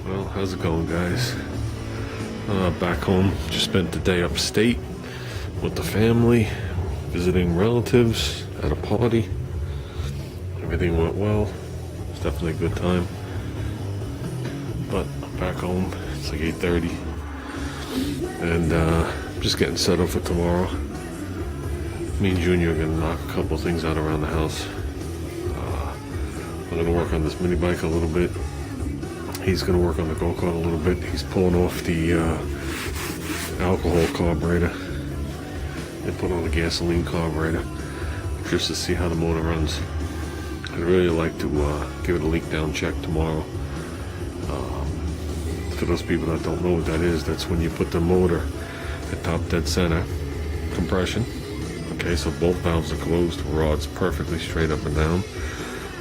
Well, how's it going, guys? Back home, just spent the day upstate with the family, visiting relatives at a party. Everything went well. It's definitely a good time. But I'm back home. It's like 8:30, and just getting set up for tomorrow. Me and Junior are gonna knock a couple things out around the house. I'm gonna work on this mini bike a little bit. He's going to work on the go-kart a little bit. He's pulling off the alcohol carburetor and put on the gasoline carburetor just to see how the motor runs. I'd really like to give it a leak down check tomorrow. For those people that don't know what that is, that's when you put the motor at top dead center compression. Okay, so both valves are closed, rod's perfectly straight up and down.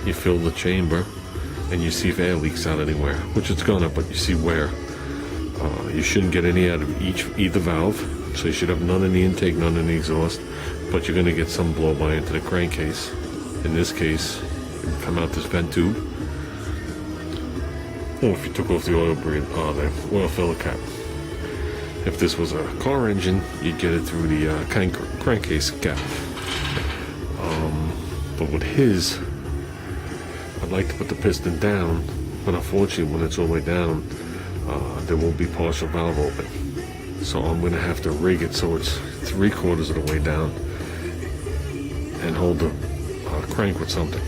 You fill the chamber and you see if air leaks out anywhere, which it's gonna, but you see where. You shouldn't get any out of either valve, so you should have none in the intake, none in the exhaust, but you're gonna get some blow by into the crankcase. In this case, it would come out this vent tube. Or if you took off the the oil filler cap. If this was a car engine, you'd get it through the crankcase cap. But with his, I'd like to put the piston down, but unfortunately when it's all the way down, there won't be partial valve open. So I'm going to have to rig it so it's 3/4 of the way down and hold the crank with something.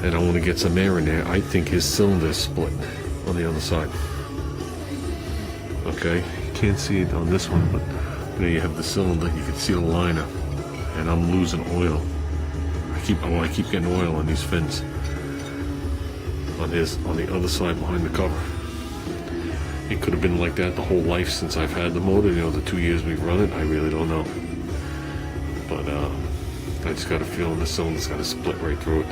And I want to get some air in there. I think his cylinder is split on the other side. Okay, you can't see it on this one, but there you have the cylinder. You can see the liner, and I'm losing oil. I keep getting oil on these fins. On the other side behind the cover. It could have been like that the whole life since I've had the motor, the 2 years we've run it, I really don't know. But I just got a feeling the cylinder's got to split right through it.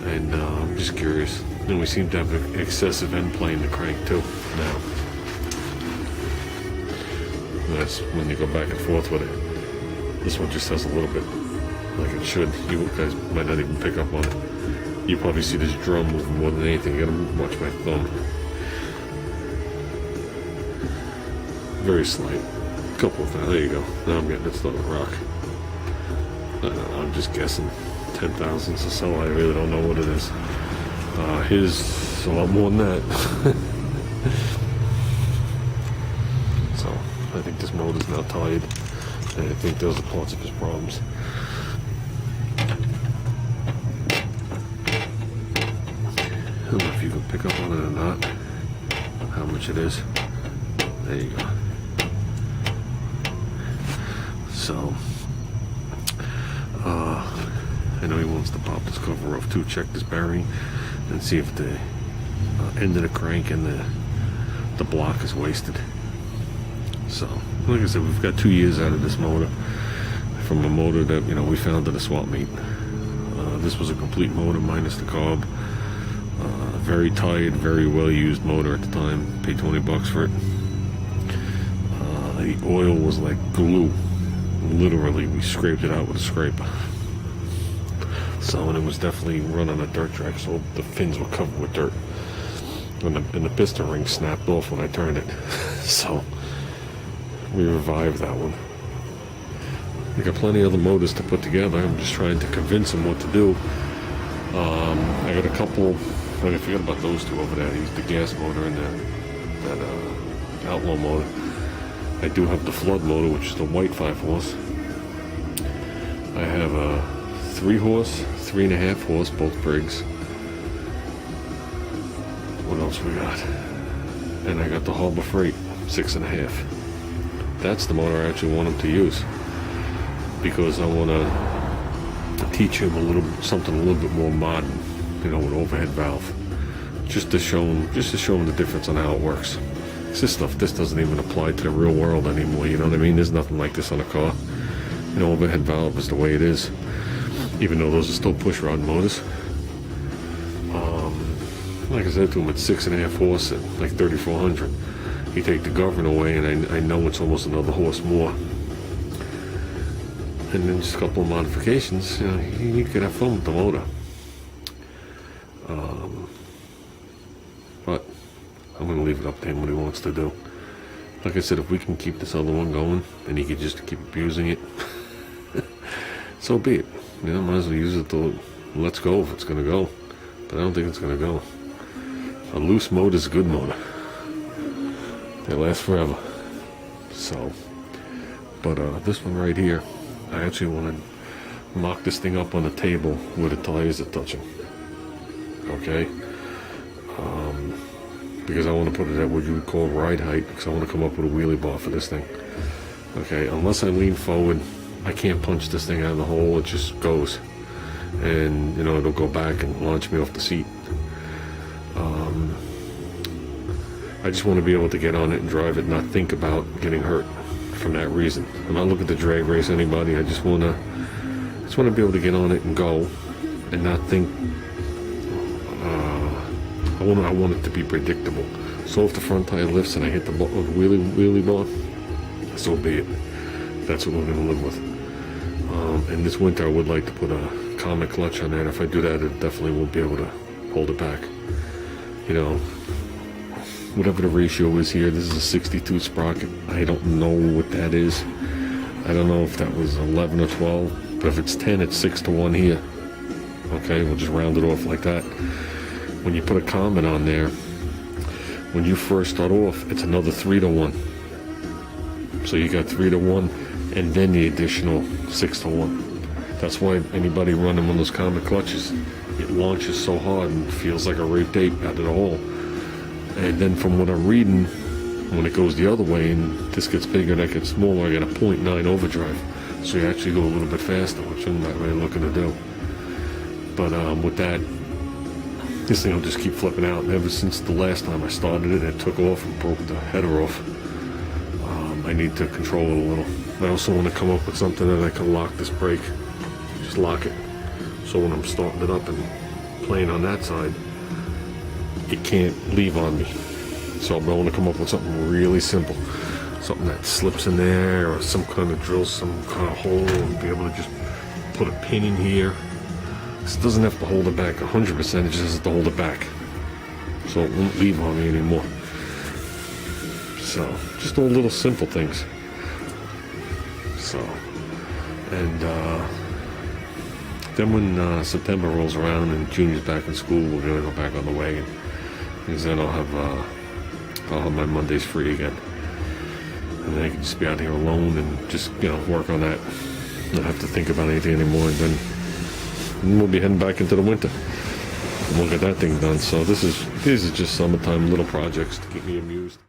And I'm just curious. And we seem to have an excessive end play in the crank too now. And that's when you go back and forth with it. This one just has a little bit like it should. You guys might not even pick up on it. You probably see this drum moving more than anything. You gotta watch my thumb. Very slight. Couple of, there you go. Now I'm getting it started to rock. I'm just guessing 10 thousandths or so. I really don't know what it is. His is a lot more than that. So I think this motor's now tied, and I think those are parts of his problems. I don't know if you can pick up on it or not, how much it is. There you go. So, I know he wants to pop this cover off too, check this bearing, and see if the end of the crank and the block is wasted. So, like I said, we've got 2 years out of this motor, from a motor that, we found at a swap meet. This was a complete motor minus the carb. Very tired, very well used motor at the time. Paid $20 for it. The oil was like glue. Literally, we scraped it out with a scraper. So, and it was definitely run on a dirt track, so the fins were covered with dirt. And the piston ring snapped off when I turned it. So, we revived that one. We got plenty of other motors to put together. I'm just trying to convince him what to do. I got a couple. I forgot about those two over there. He's the gas motor and that outlaw motor. I do have the flood motor, which is the white 5-horse. I have a 3-horse, 3.5 horse, both Briggs. What else we got? And I got the Harbor Freight 6.5. That's the motor I actually want him to use, because I want to teach him something a little bit more modern, with overhead valve, just to show him the difference on how it works. This doesn't even apply to the real world anymore. You know what I mean? There's nothing like this on a car. Overhead valve is the way it is, even though those are still push rod motors. Like I said to him, it's 6.5 horse at like 3,400. You take the governor away, and I know it's almost another horse more. And then just a couple of modifications, you could have fun with the motor. But I'm gonna leave it up to him what he wants to do. Like I said, if we can keep this other one going and he can just keep abusing it, so be it. You know, might as well use it to let's go if it's gonna go. But I don't think it's gonna go. A loose motor is a good motor. They last forever. So, but this one right here, I actually want to mock this thing up on the table where the tires are touching. Okay? Because I want to put it at what you would call ride height, because I want to come up with a wheelie bar for this thing. Okay, unless I lean forward, I can't punch this thing out of the hole. It just goes, and you know, it'll go back and launch me off the seat. I just want to be able to get on it and drive it, not think about getting hurt from that reason. I'm not looking to drag race anybody. I just want to be able to get on it and go, and not think. I want it to be predictable. So if the front tire lifts and I hit the wheelie bar, so be it. That's what we're going to live with. And this winter I would like to put a Comet clutch on that. If I do that, it definitely won't be able to hold it back. You know, whatever the ratio is here, this is a 62 sprocket. I don't know what that is. I don't know if that was 11 or 12. But if it's 10, it's 6-1 here. Okay, we'll just round it off like that. When you put a Comet on there, when you first start off, it's another 3-1. So you got 3-1, and then the additional 6-1. That's why anybody running one of those Comet clutches, it launches so hard and feels like a raped ape out of the hole. And then from what I'm reading, when it goes the other way and this gets bigger, that gets smaller, I got a 0.9 overdrive. So you actually go a little bit faster, which I'm not really looking to do. But with that, this thing will just keep flipping out. And ever since the last time I started it, it took off and broke the header off. I need to control it a little. I also want to come up with something that I can lock this brake. Just lock it. So when I'm starting it up and playing on that side, it can't leave on me. So I want to come up with something really simple. Something that slips in there, or some kind of drill, some kind of hole, and be able to just put a pin in here. It doesn't have to hold it back 100%, it just has to hold it back. So it won't leave on me anymore. So, just all little simple things. So, and then when September rolls around and Junior's back in school, we're gonna go back on the wagon. Because then I'll have my Mondays free again. And then I can just be out here alone and just, you know, work on that. Not have to think about anything anymore, and then we'll be heading back into the winter. And we'll get that thing done. So these are just summertime little projects to keep me amused.